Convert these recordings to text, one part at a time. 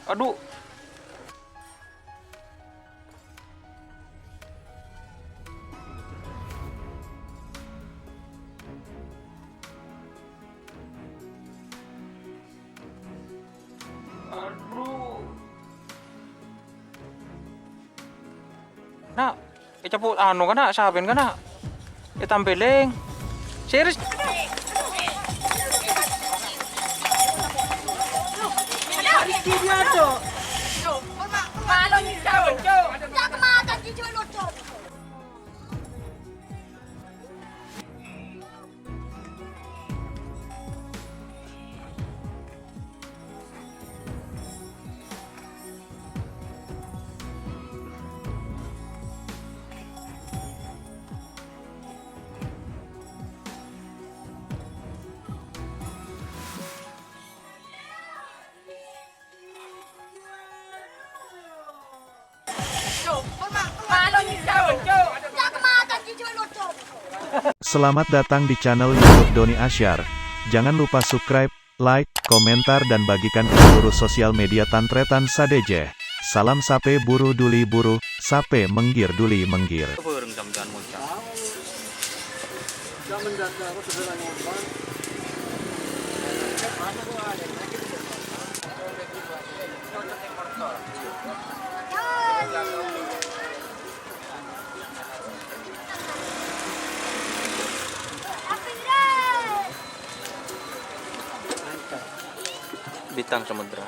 Aduh. Aduh. Nak, icapu anu kana sabin kana. Itampiling. Serius. Selamat datang di channel YouTube Doni Asyar. Jangan lupa subscribe, like, komentar dan bagikan ke seluruh sosial media Tantretan Sadeje. Salam sape buru duli buru, sape menggir duli menggir. Bintang Samudra.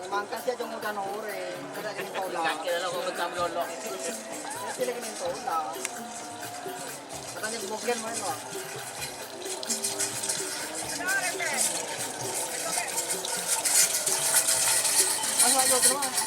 Mangkasnya cuma udah nore, kada kini tola. Kira lo kung betam lolo. Sila kini tola. Katanya bukan main lo. Ano ayo terus?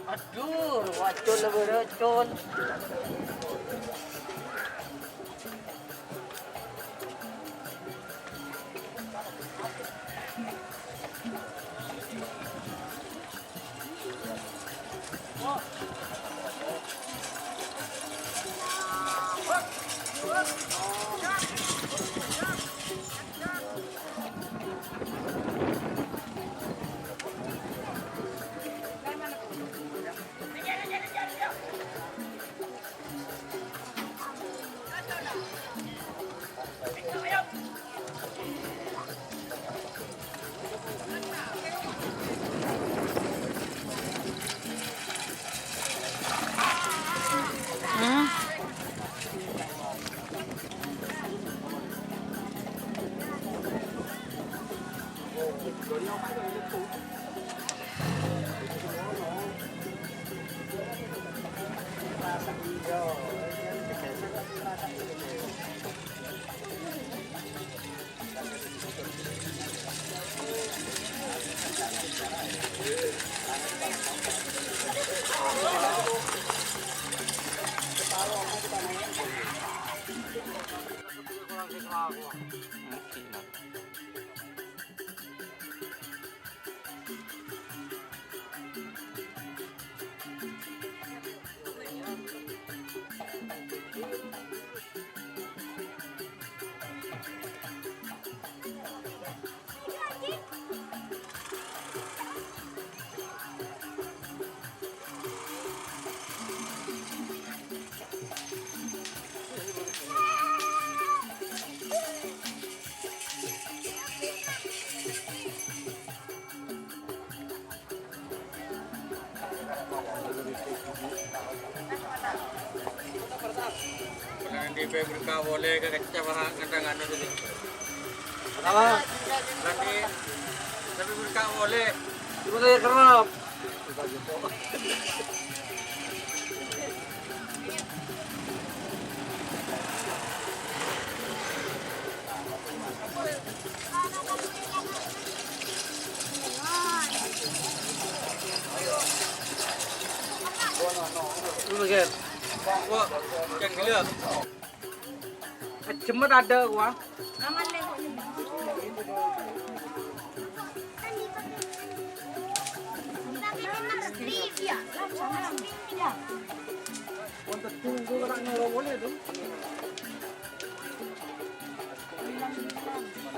Aduh, wacun lebih racun. Di Fabrika boleh ke kecamatan Kandangan dulu. Apa? Nanti Fabrika boleh. Ibu saya kerap. Lu bagian. Wah, yang gila. Cemet ada gua. Untuk tunggu orang nyolong boleh tuh.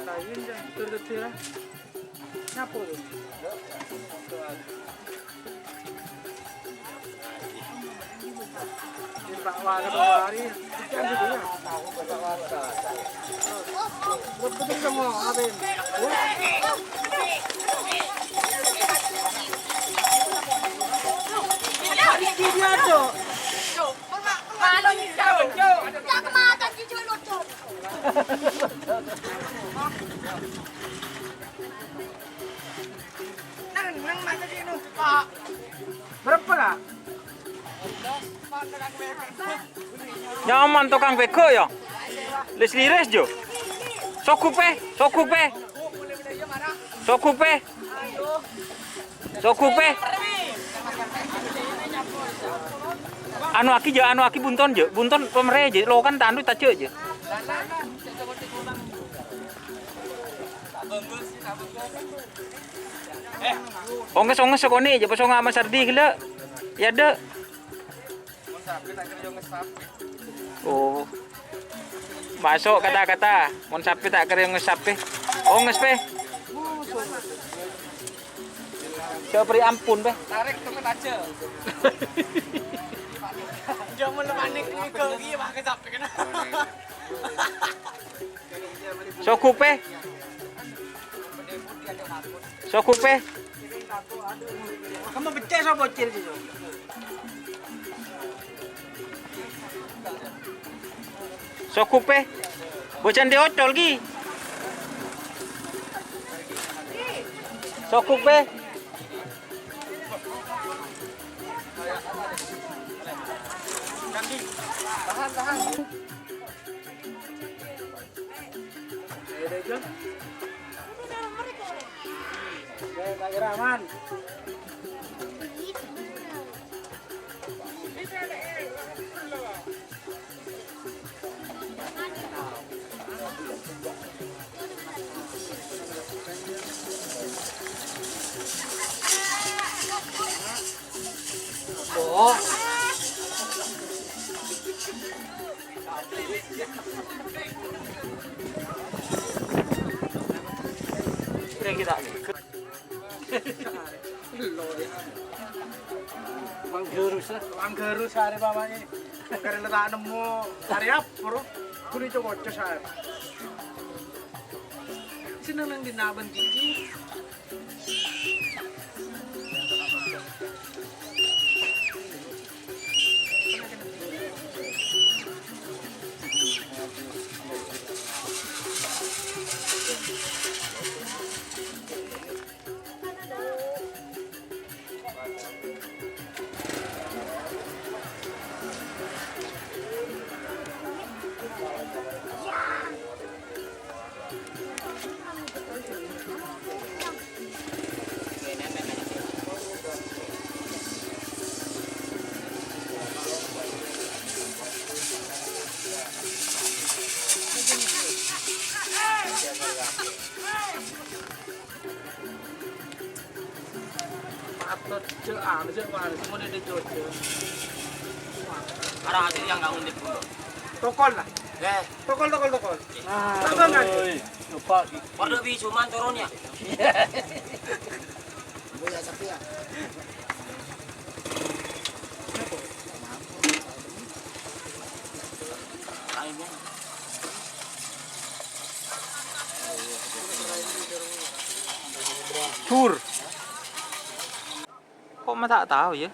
Lain dah, terdetik lah. Siapa tu? Pak Waka hari kan gitu ya. Betul kamu Abin. Dia tu. Malu ni jauh. Tak kemakan di julut tu. Nang mana dia tu? Pak. Berapa lah? Nyaman tukang beko ya. Les lires jo. Sokupe. Anu aki bunton je. Bunton pemere je. Lo kan tandu tak je. Onges sekoni je pasong ama sardi gila. Ya de. Oh. Masuk kata-kata. Mon sapi tak kira ngesapi. Onges pe. Coba beri ampun pe. Tarik temen aja. Jangan panik ke gigi pakai sapi kena. Sokupe. Kamu becek sama bocil tu. Sokupe. Bocan dia ocol gi. Sokupe. Tahan. Ada je. Pak Iraman. Oh. Kita. Manggerus hari mamanya. Karena letak nemu hari apa bro? Kuni coba hari. Sini nang dinaban gigi. semua dia dijual. Para hasil yang nggak undip dulu. Tokol lah. Tokol. Tokol nggak? Warna lebih cuma turunnya. Buya sapi ya. Cur. Kok mah tak tahu ya?